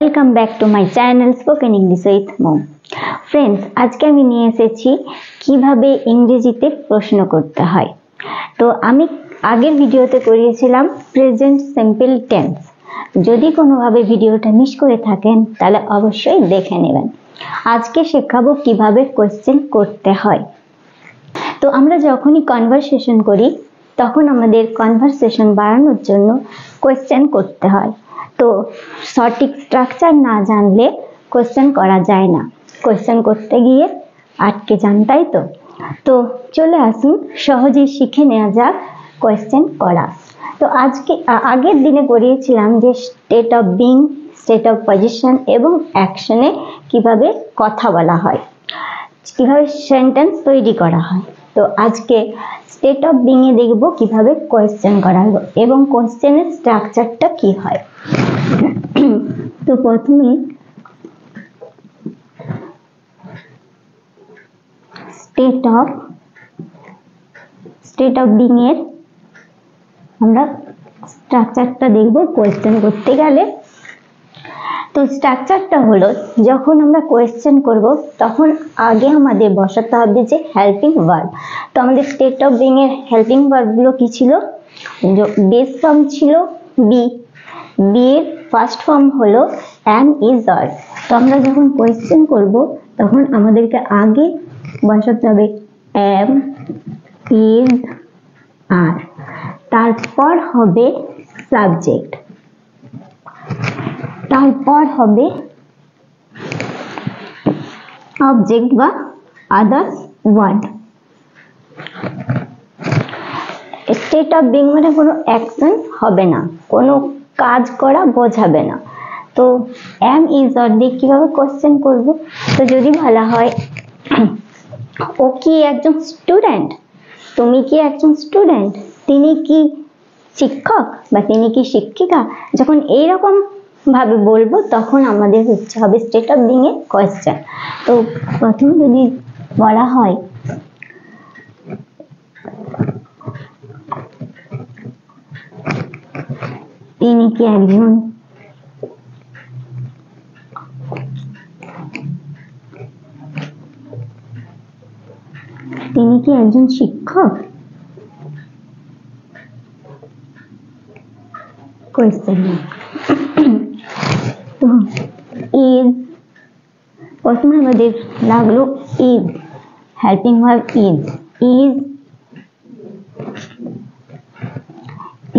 Welcome back to my channel spoken English with mom. Friends, আজকে আমি নিয়ে এসেছি কিভাবে ইংরেজিতে প্রশ্ন করতে হয়। তো আমি আগের ভিডিওতে করিয়েছিলাম প্রেজেন্ট সিম্পল টেন্স। যদি কোনোভাবে ভিডিওটা মিস করে থাকেন তাহলে অবশ্যই দেখে নেবেন। আজকে শেখাবো কিভাবে কোয়েশ্চেন করতে হয়। তো আমরা যখনই কনভারসেশন করি তখন আমাদের কনভারসেশন বাড়ানোর জন্য কোয়েশ্চেন করতে হয়। তো সঠিক স্ট্রাকচার না জানলে কোয়েশ্চেন করা যায় না, কোয়েশ্চেন করতে গিয়ে আটকে যান, তাই তো। তো চলে আসুন, সহজেই শিখে নেওয়া যাক কোয়েশ্চেন করা। তো আজকে আগের দিনে করিয়েছিলাম যে state of being, state of position এবং অ্যাকশনে কিভাবে কথা বলা হয়, কিভাবে সেন্টেন্স তৈরি করা হয়। তো আজকে স্টেট অফ বিং এ দেখবো কিভাবে কোয়েশ্চেন করা হয় এবং কোয়েশ্চেনের স্ট্রাকচারটা কি হয়। তো প্রথমে স্টেট অফ বিং এর আমরা স্ট্রাকচারটা দেখবো কোয়েশ্চেন করতে গেলে। তো স্ট্রাকচারটা হলো, যখন আমরা কোয়েশ্চেন করব তখন আগে আমাদের বসাতে হবে যে হেল্পিং ভার্ব। তো আমাদের স্টেট অফ বিং এর হেল্পিং ভার্বগুলো কি ছিল? বেস ফর্ম ছিল বি, বি এর ফার্স্ট ফর্ম হলো এম, ইজ, আর। তো আমরা যখন কোয়েশ্চেন করব তখন আমাদেরকে আগে বসাতে হবে এম, ইজ, আর, তারপর হবে সাবজেক্ট, তারপর হবে অবজেক্ট বা others word. State of being মানে কোনো অ্যাকশন হবে না, কোনো কাজ করা বোঝাবে না। তো এম, ইজ, আর দিয়ে কিভাবে কোয়েশ্চেন করব? তো যদি বলা হয় ও কি একজন স্টুডেন্ট, তুমি কি একজন স্টুডেন্ট, তিনি কি শিক্ষক বা তিনি কি শিক্ষিকা, যখন এইরকম ভাবে বলবো তখন আমাদের হচ্ছে হবে state of being a question. তো প্রথমে যদি বলা হয় তিনি কি একজন শিক্ষক, কোয়েশ্চেন। তো ইজ, প্রথমে আমাদের লাগলো is, helping verb is.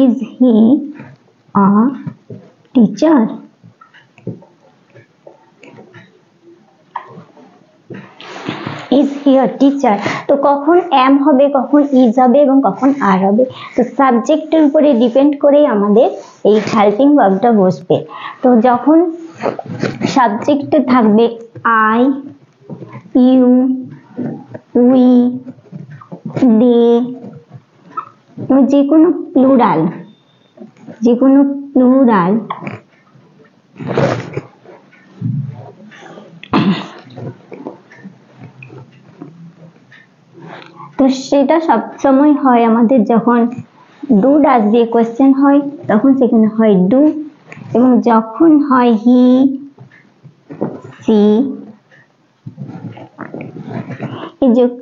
Is he a teacher? Is he a teacher? তো কখন এম হবে, কখন ইজ হবে এবং কখন আর হবে। তো সাবজেক্টের উপরে ডিপেন্ড করেই আমাদের এই হেল্পিং ভার্বটা বসবে। তো যখন সাবজেক্টে থাকবে আই, ইউ, উই, দে, যে কোনো প্লুরাল তো সেটা সবসময় হয় আমাদের যখন ডু ডাজ দিয়ে কোয়েশ্চেন হয় তখন সেখানে হয় ডু, এবং যখন হয় হি, সি,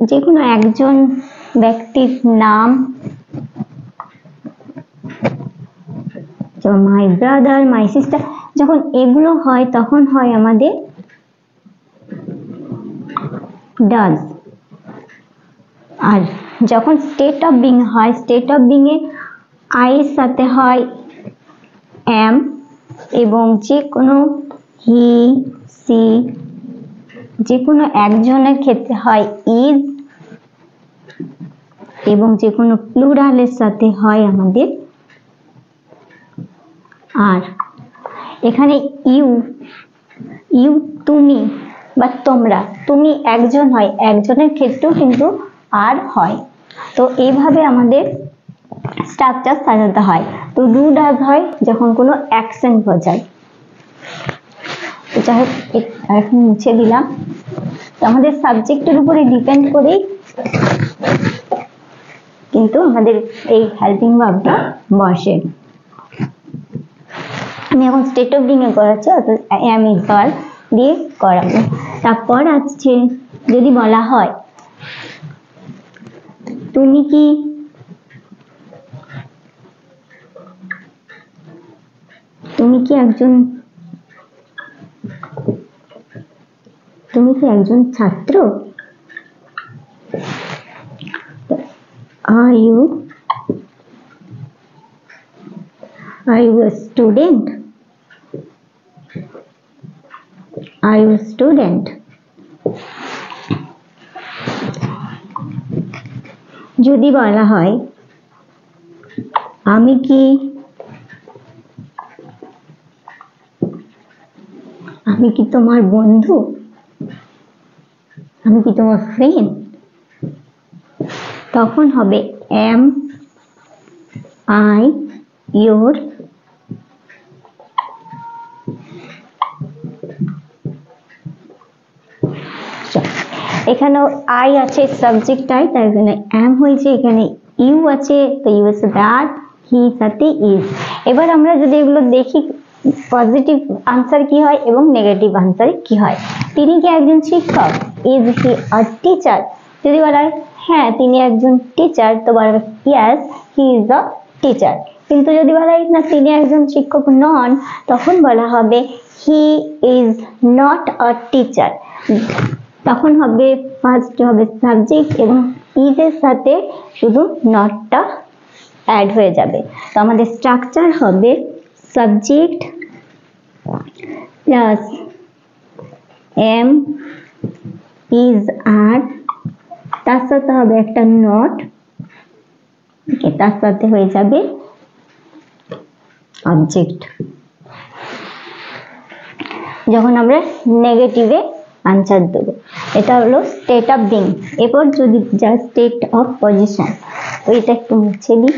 যে কোনো একজন ব্যক্তির নাম, মাই ব্রাদার, মাই সিস্টার, যখন এগুলো হয় তখন হয় আমাদের ডাজ। আর যখন স্টেট অফ বিং হয়, state of being A I এর সাথে হয় এম, এবং যে কোনো হি, সি, যে কোনো একজনের ক্ষেত্রে হয় ইজ, এবং যে কোনো প্লুরালের সাথে হয় আমাদের আর। এখানে ইউ তুমি বা তোমরা, তুমি একজন হয়, একজনের ক্ষেত্রেও কিন্তু আর হয়। তো এইভাবে আমাদের স্ট্রাকচার সাজাতে হয়। তো ডু ডাজ হয় যখন কোনো অ্যাকশন বোঝায়। তো যাই হোক, এখন মুছে দিলাম। তো আমাদের সাবজেক্টের উপরে ডিপেন্ড করেই কিন্তু আমাদের এই হেল্পিং ভার্বটা বসে। আমি এখন স্টেট অফ বিং এ করাচ্ছি, অর্থাৎ am is verb দিয়ে করাবো। তারপর আছে যদি বলা হয় তুমি কি একজন ছাত্র, are you a student? Are you a student? যদি বলা হয় আমি কি তোমার বন্ধু, আমি কি তোমার ফ্রেন্ড, তখন হবে am I your এখানেও I আছে সাবজেক্ট আই, তাই এখানে am হয়েছে, এখানে ইউ আছে, তো ইউ আছে দ্যাট, হি সাথে ইজ। এবার আমরা যদি এগুলো দেখি পজিটিভ আনসার কি হয় এবং নেগেটিভ আনসার কি হয়। তিনি কি একজন শিক্ষক, ইজ হি আ টিচার? যদি বলা হয় হ্যাঁ তিনি একজন টিচার, তো বলা হবে yes he is a teacher. কিন্তু যদি বলা হয় না তিনি একজন শিক্ষক নন, তখন বলা হবে he is not a teacher. তখন হবে ফার্স্ট হবে সাবজেক্ট এবং ইজ এর সাথে শুধু নটটা অ্যাড হয়ে যাবে। তো আমাদের স্ট্রাকচার হবে সাবজেক্ট প্লাস এম ইজ আর, তার সাথে হবে একটা নট, তার সাথে হয়ে যাবে অবজেক্ট। যখন আমরা নেগেটিভে আনসার দেবো, এটা হলো স্টেট অফ বিং। এরপর যদি যা স্টেট অফ পজিশন, তো এটা একটু মুছে দিই।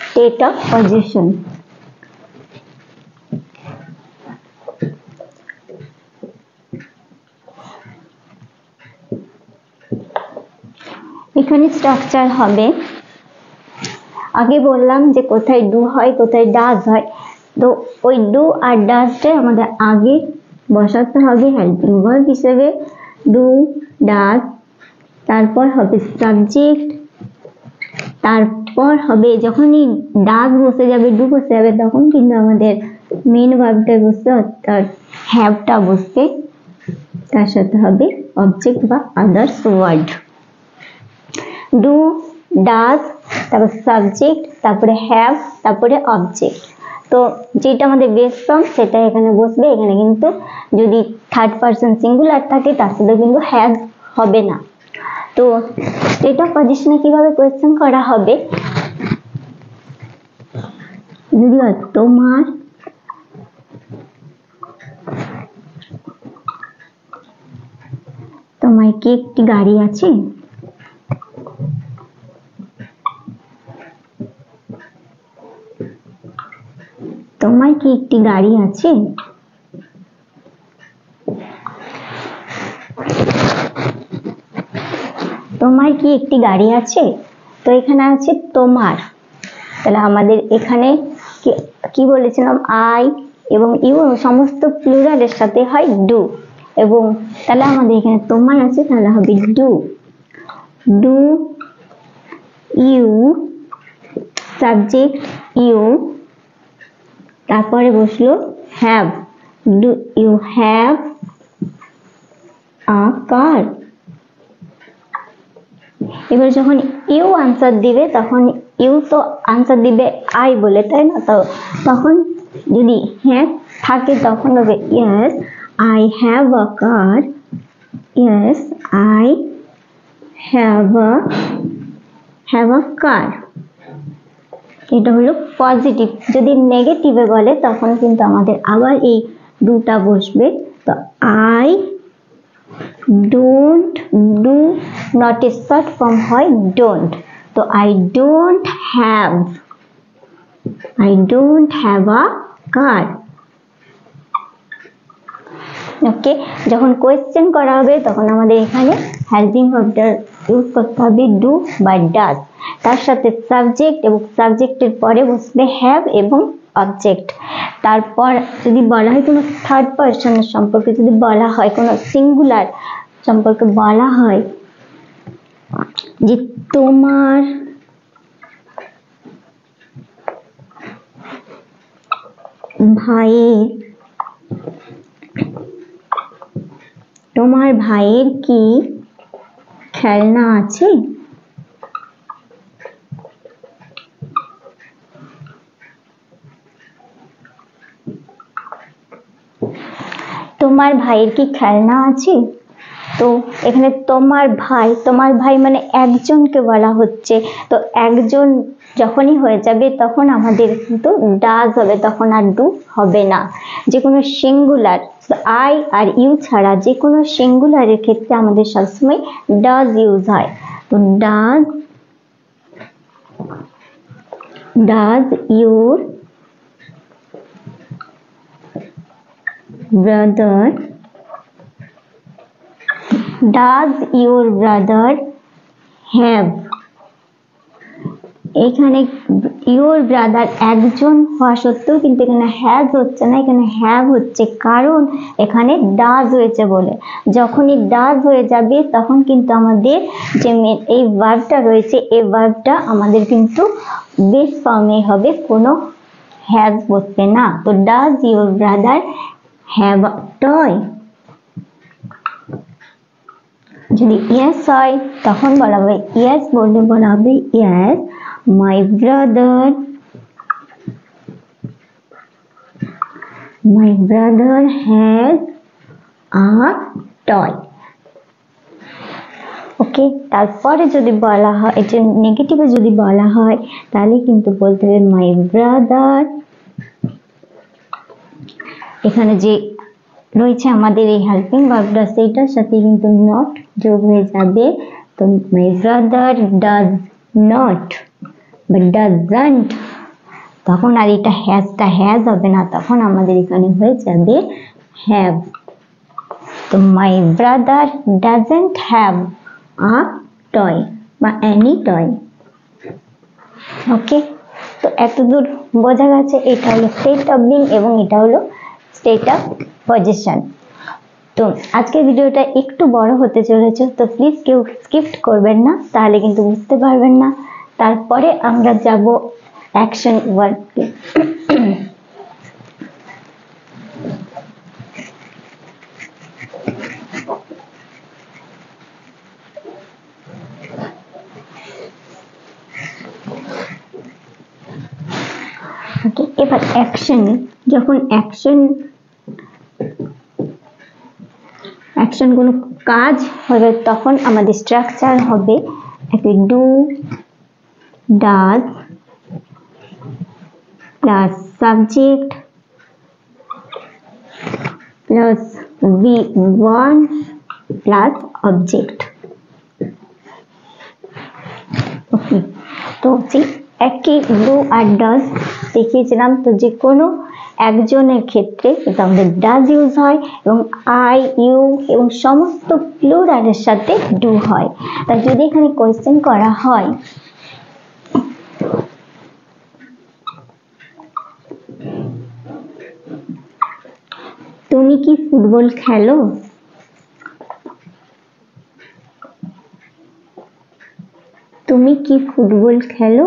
স্টেট অফ পজিশন, এখানে স্ট্রাকচার হবে, আগে বললাম যে কোথায় ডু হয় কোথায় ডাজ হয়, তো ওই ডু আর ডাজটাই আমাদের আগে বসাতে হবে হেল্পিং ভার্ব হিসেবে, ডু ডাজ, তারপর হবে সাবজেক্ট, তারপর হবে যখনই ডাজ বসে যাবে ডু বসে যাবে তখন কিন্তু আমাদের মেন ভার্বটা বসবে, অর্থাৎ হ্যাভটা বসবে, তার সাথে হবে অবজেক্ট বা আদার্স ওয়ার্ড। ডু ডাজ, তারপর সাবজেক্ট, তারপরে হ্যাভ, তারপরে অবজেক্ট। তো যেটা আমাদের বেস ফর্ম সেটা এখানে বসবে। এখানে কিন্তু যদি থার্ড পারসন সিঙ্গুলার থাকে তার সাথে কিন্তু হ্যাভ হবে না। তো স্টেট অফ পজিশনে কিভাবে কোয়েশ্চেন করা হবে, যদি তোমার কি একটি গাড়ি আছে, তোমার কি একটি গাড়ি আছে, তোমার কি একটি গাড়ি আছে, তো এখানে আছে তোমার, তাহলে আমাদের এখানে কি বলেছিলাম আই এবং ইউ সমস্ত প্লুরালের সাথে হয় ডু, এবং তাহলে আমাদের এখানে তোমার আছে তাহলে হবে do, do you subject you, তারপরে বসলো have, do you have a car. এবার যখন ইউ আনসার দিবে তখন ইউ তো আনসার দিবে আই বলে, তাই না? তো তখন যদি হ্যাঁ থাকে তখন হবে yes I have a car, yes I have a car. এটা হলো পজিটিভ। যদি নেগেটিভে বলে তখন কিন্তু আমাদের আবার এই দুটা বসবে। তো আই ডোন্ট, ডু নট এর শর্ট ফর্ম হয় ডোন্ট, তো আই ডোন্ট হ্যাভ আ কার। ওকে, যখন কোয়েশ্চেন করা হবে তখন আমাদের এখানে হেল্পিং ভার্বটার ইউজ করতে হবে ডু বা ডাজ, তার সাথে সাবজেক্ট এবং সাবজেক্টের পরে বসবে হ্যাভ এবং অবজেক্ট। তারপর যদি বলা হয় কোনো থার্ড পারসনের সম্পর্কে, যদি বলা হয় কোনো সিঙ্গুলার সম্পর্কে বলা হয় যে তোমার ভাইয়ের কি খেলনা আছে? তোমার ভাইয়ের কি খেলনা আছে? তো এখানে তোমার ভাই মানে একজনকে বলা হচ্ছে, তো একজন যখনই হয়ে যাবে তখন আমাদের কিন্তু ডাজ হবে, তখন আর ডু হবে না। যে কোনো সিঙ্গুলার আই আর ইউ ছাড়া যে কোনো সিঙ্গুলারের ক্ষেত্রে আমাদের সবসময় ডাজ ইউজ হয়। তো ডাজ ইউর ব্রাদার হ্যাভ, এখানে ইউর ব্রাদার একজন হওয়া সত্ত্বেও কিন্তু এখানে হ্যাজ হচ্ছে না, এখানে হ্যাভ হচ্ছে, কারণ এখানে ডাজ হয়েছে বলে। যখনই ডাজ হয়ে যাবে তখন কিন্তু আমাদের যে এই ভার্বটা রয়েছে, এই ভার্বটা আমাদের কিন্তু বেস ফর্মে হবে, কোনো হ্যাজ বসবে না। তো does your brother have a toy, যদি ইয়েস হয় তখন বলা হবে ইয়েস, বললে বলা হবে yes my brother has a toy. Okay, তারপরে যদি বলা হয় এটা নেগেটিভে যদি বলা হয় তাহলে কিন্তু বলতে হবে মাই ব্রাদার, এখানে যে রয়েছে আমাদের এই হেল্পিং ভার্বটা সেইটার সাথে কিন্তু নট যোগ হয়ে যাবে। তো মাই ব্রাদার ডাজ নট বা ডাজন্ট, তখন আর এটা হ্যাজ হবে না, তখন আমাদের এখানে হয়ে যাবে হ্যাভ। তো মাই brother doesn't have a toy বা এনি টয়। ওকে, তো এতদূর বোঝা গেছে এটা হলো স্টেট অফ বিং এবং এটা হলো স্টেট অফ পজিশন। তো আজকের ভিডিওটা একটু বড় হতে চলেছে, তো প্লিজ কেউ স্কিপ করবেন না, তাহলে কিন্তু বুঝতে পারবেন না। তারপরে আমরা যাব অ্যাকশন ওয়ার্ডে। এবার অ্যাকশনে, যখন অ্যাকশন কোনো কাজ হবে তখন আমাদের স্ট্রাকচার হবে do does plus subject plus V1 plus object. Okay, তো একই ডু আর ডাজ দেখিয়েছিলাম, তো যে কোনো একজনের ক্ষেত্রে এটা আমাদের ডাজ ইউজ হয় এবং আই ইউ এবং সমস্ত প্লুরালের সাথে ডু হয়। তাই যদি এখানে কোয়েশ্চেন করা হয় তুমি কি ফুটবল খেলো, তুমি কি ফুটবল খেলো,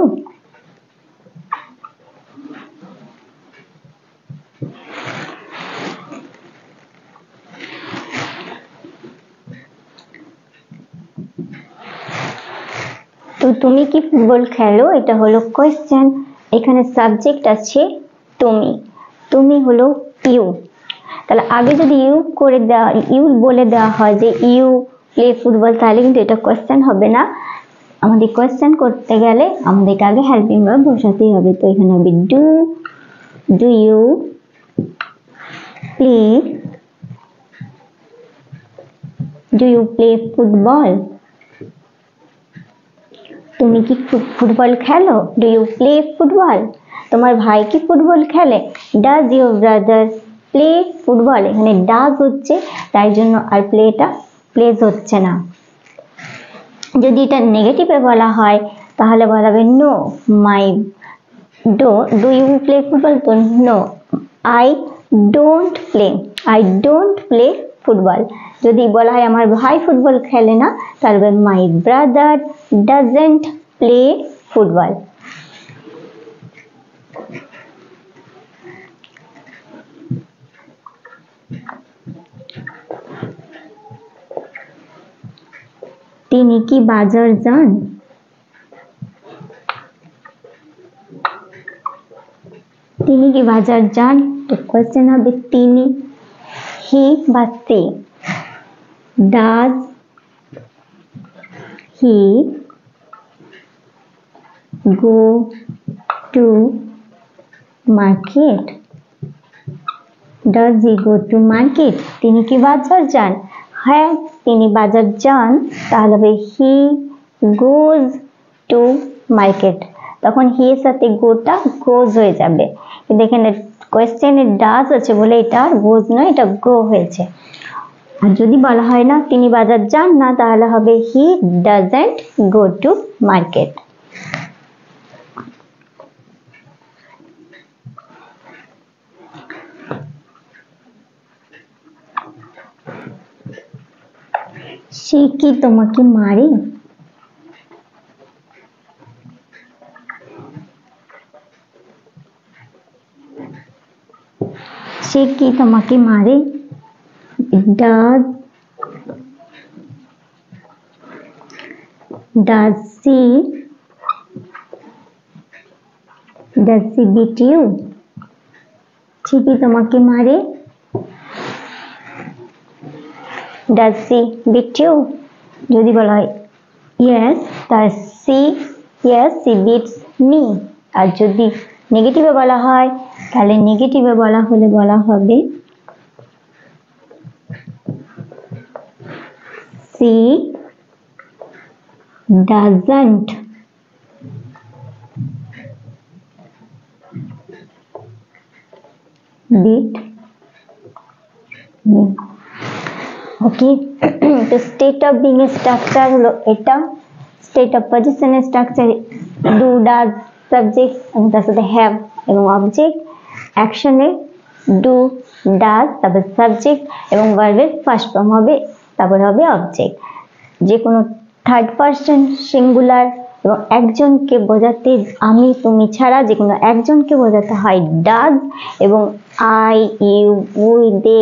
তো তুমি কি ফুটবল খেলো এটা হলো কোয়েশ্চেন। এখানে সাবজেক্ট আছে তুমি হলো ইউ, তাহলে আগে যদি ইউ বলে দেওয়া হয় যে ইউ প্লে ফুটবল, তাহলে কিন্তু এটা কোয়েশ্চেন হবে না। আমাদের কোয়েশ্চেন করতে গেলে আমাদেরকে আগে হেল্পিং ভার্ব বসাতেই হবে। তো এখানে হবে ডু ইউ প্লে ফুটবল, তুমি কি ফুটবল খেলো, ডু ইউ প্লে ফুটবল। তোমার ভাই কি ফুটবল খেলে, does your brother play football. এখানে ডাজ হচ্ছে, তাই জন্য আর প্লেটা প্লেজ হচ্ছে না। যদি এটা নেগেটিভে বলা হয় তাহলে বলা হবে no my do you play football, তো no I don't play football. যদি বলা হয় আমার ভাই ফুটবল খেলে না তাহলে my brother doesn't play football. তিনি কি বাজার যান? তিনি কি বাজার যান? তো কোশ্চেন হবে তিনি, হি বা সে। Does he go to market? Does he go to market? তিনি কি বাজার যান? হ্যাঁ তিনি বাজার যান, তাহলে হবে হি গোজ টু মার্কেট। তখন হি এর সাথে গোটা গোজ হয়ে যাবে, কিন্তু এখানে কোয়েশ্চেনে ডাজ আছে বলে এটা গোজ নয়, এটা গো হয়েছে। আর যদি বলা হয় না তিনি বাজার যান না তাহলে হবে he doesn't go to market. সে কি তোমাকে মারে? সে কি তোমাকে মারে? Does she beat you? সে কি তোমাকে মারে? Does she beat you? যদি বলা হয় yes তাহলে she beats me। আর যদি নেগেটিভে বলা হয় তাহলে নেগেটিভে বলা হবে she doesn't beat me। ওকে, তো স্টেট অফ বিং এর স্ট্রাকচার হলো এটা। স্টেট অফ পজিশন এর স্ট্রাকচার ডু ডাজ সাবজেক্ট এবং তার সাথে হ্যাভ এবং অবজেক্ট। অ্যাকশনে ডু ডাজ তারপর সাবজেক্ট এবং ভার্বের ফার্স্ট ফর্ম হবে তারপর হবে অবজেক্ট। যে কোনো থার্ড পারসন সিঙ্গুলার এবং একজনকে বোঝাতে আমি তুমি ছাড়া যে কোনো একজনকে বোঝাতে হয় ডাজ, এবং আই ইউ উই দে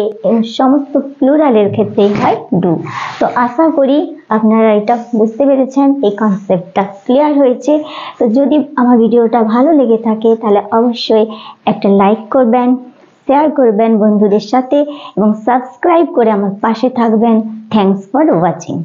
সমস্ত প্লুরালের ক্ষেত্রেই হয় ডু। তো আশা করি আপনারা এটা বুঝতে পেরেছেন, এই কনসেপ্টটা ক্লিয়ার হয়েছে। তো যদি আমার ভিডিওটা ভালো লেগে থাকে তাহলে অবশ্যই একটা লাইক করবেন, শেয়ার করবেন বন্ধুদের সাথে এবং সাবস্ক্রাইব করে আমার পাশে থাকবেন। Thanks for watching.